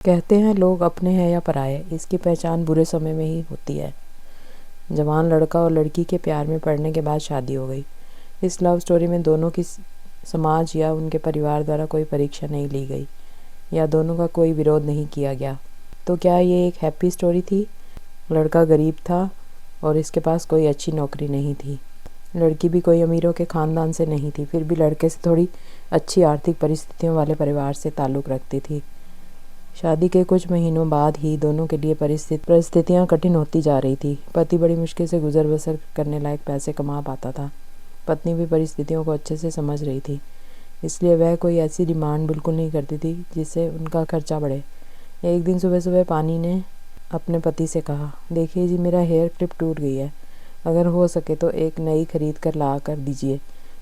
कहते हैं लोग अपने हैं या पराये, इसकी पहचान बुरे समय में ही होती है। जवान लड़का और लड़की के प्यार में पड़ने के बाद शादी हो गई। इस लव स्टोरी में दोनों की समाज या उनके परिवार द्वारा कोई परीक्षा नहीं ली गई या दोनों का कोई विरोध नहीं किया गया। तो क्या ये एक हैप्पी स्टोरी थी? लड़का गरीब था और इसके पास कोई अच्छी नौकरी नहीं थी। लड़की भी कोई अमीरों के ख़ानदान से नहीं थी, फिर भी लड़के से थोड़ी अच्छी आर्थिक परिस्थितियों वाले परिवार से ताल्लुक़ रखती थी। शादी के कुछ महीनों बाद ही दोनों के लिए परिस्थितियाँ कठिन होती जा रही थी। पति बड़ी मुश्किल से गुजर बसर करने लायक पैसे कमा पाता था। पत्नी भी परिस्थितियों को अच्छे से समझ रही थी, इसलिए वह कोई ऐसी डिमांड बिल्कुल नहीं करती थी जिससे उनका खर्चा बढ़े। एक दिन सुबह सुबह पानी ने अपने पति से कहा, देखिए जी, मेरा हेयर क्लिप टूट गई है, अगर हो सके तो एक नई खरीद कर ला कर दीजिए,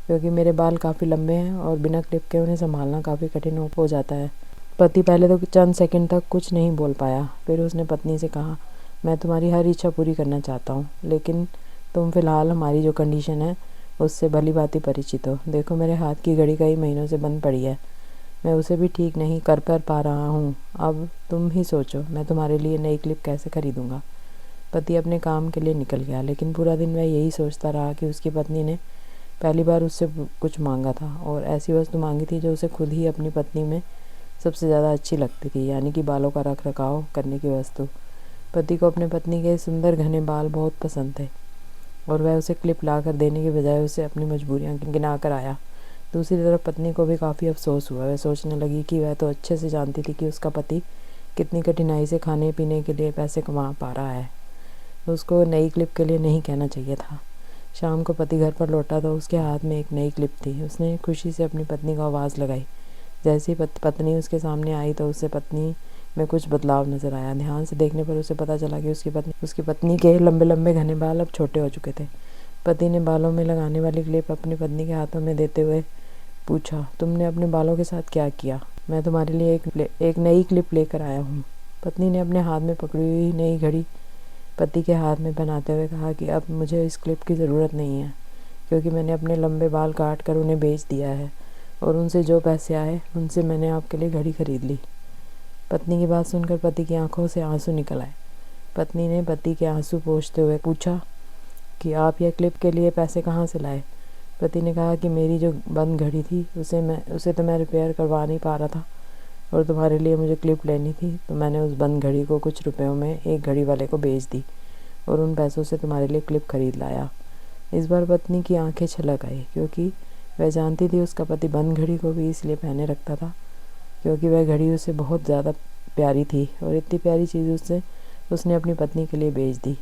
क्योंकि मेरे बाल काफ़ी लंबे हैं और बिना क्लिप के उन्हें संभालना काफ़ी कठिन हो जाता है। पति पहले तो चंद सेकंड तक कुछ नहीं बोल पाया। फिर उसने पत्नी से कहा, मैं तुम्हारी हर इच्छा पूरी करना चाहता हूँ, लेकिन तुम फ़िलहाल हमारी जो कंडीशन है उससे भली भांति परिचित हो। देखो, मेरे हाथ की घड़ी कई महीनों से बंद पड़ी है, मैं उसे भी ठीक नहीं कर पा रहा हूँ। अब तुम ही सोचो, मैं तुम्हारे लिए नई क्लिप कैसे खरीदूँगा। पति अपने काम के लिए निकल गया, लेकिन पूरा दिन वह यही सोचता रहा कि उसकी पत्नी ने पहली बार उससे कुछ मांगा था और ऐसी वस्तु मांगी थी जो उसे खुद ही अपनी पत्नी में सबसे ज़्यादा अच्छी लगती थी, यानी कि बालों का रख रखाव करने की वस्तु। पति को अपने पत्नी के सुंदर घने बाल बहुत पसंद थे और वह उसे क्लिप ला कर देने के बजाय उसे अपनी मजबूरियाँ गिना कर आया। दूसरी तरफ पत्नी को भी काफ़ी अफसोस हुआ। वह सोचने लगी कि वह तो अच्छे से जानती थी कि उसका पति कितनी कठिनाई से खाने पीने के लिए पैसे कमा पा रहा है। उसको नई क्लिप के लिए नहीं कहना चाहिए था। शाम को पति घर पर लौटा तो उसके हाथ में एक नई क्लिप थी। उसने खुशी से अपनी पत्नी को आवाज़ लगाई। जैसे ही पत्नी उसके सामने आई तो उसे पत्नी में कुछ बदलाव नजर आया। ध्यान से देखने पर उसे पता चला कि उसकी पत्नी के लंबे लंबे घने बाल अब छोटे हो चुके थे। पति ने बालों में लगाने वाली क्लिप अपनी पत्नी के हाथों में देते हुए पूछा, तुमने अपने बालों के साथ क्या किया? मैं तुम्हारे लिए एक नई क्लिप लेकर आया हूँ। पत्नी ने अपने हाथ में पकड़ी हुई नई घड़ी पति के हाथ में पहनाते हुए कहा कि अब मुझे इस क्लिप की ज़रूरत नहीं है, क्योंकि मैंने अपने लंबे बाल काट कर उन्हें बेच दिया है और उनसे जो पैसे आए उनसे मैंने आपके लिए घड़ी खरीद ली। पत्नी की बात सुनकर पति की आंखों से आंसू निकल आए। पत्नी ने पति के आंसू पोंछते हुए पूछा कि आप यह क्लिप के लिए पैसे कहाँ से लाए? पति ने कहा कि मेरी जो बंद घड़ी थी उसे तो मैं रिपेयर करवा नहीं पा रहा था और तुम्हारे लिए मुझे क्लिप लेनी थी, तो मैंने उस बंद घड़ी को कुछ रुपयों में एक घड़ी वाले को बेच दी और उन पैसों से तुम्हारे लिए क्लिप खरीद लाया। इस बार पत्नी की आंखें छलक आई, क्योंकि वह जानती थी उसका पति बंद घड़ी को भी इसलिए पहने रखता था क्योंकि वह घड़ी उसे बहुत ज़्यादा प्यारी थी और इतनी प्यारी चीज़ उसने अपनी पत्नी के लिए बेच दी।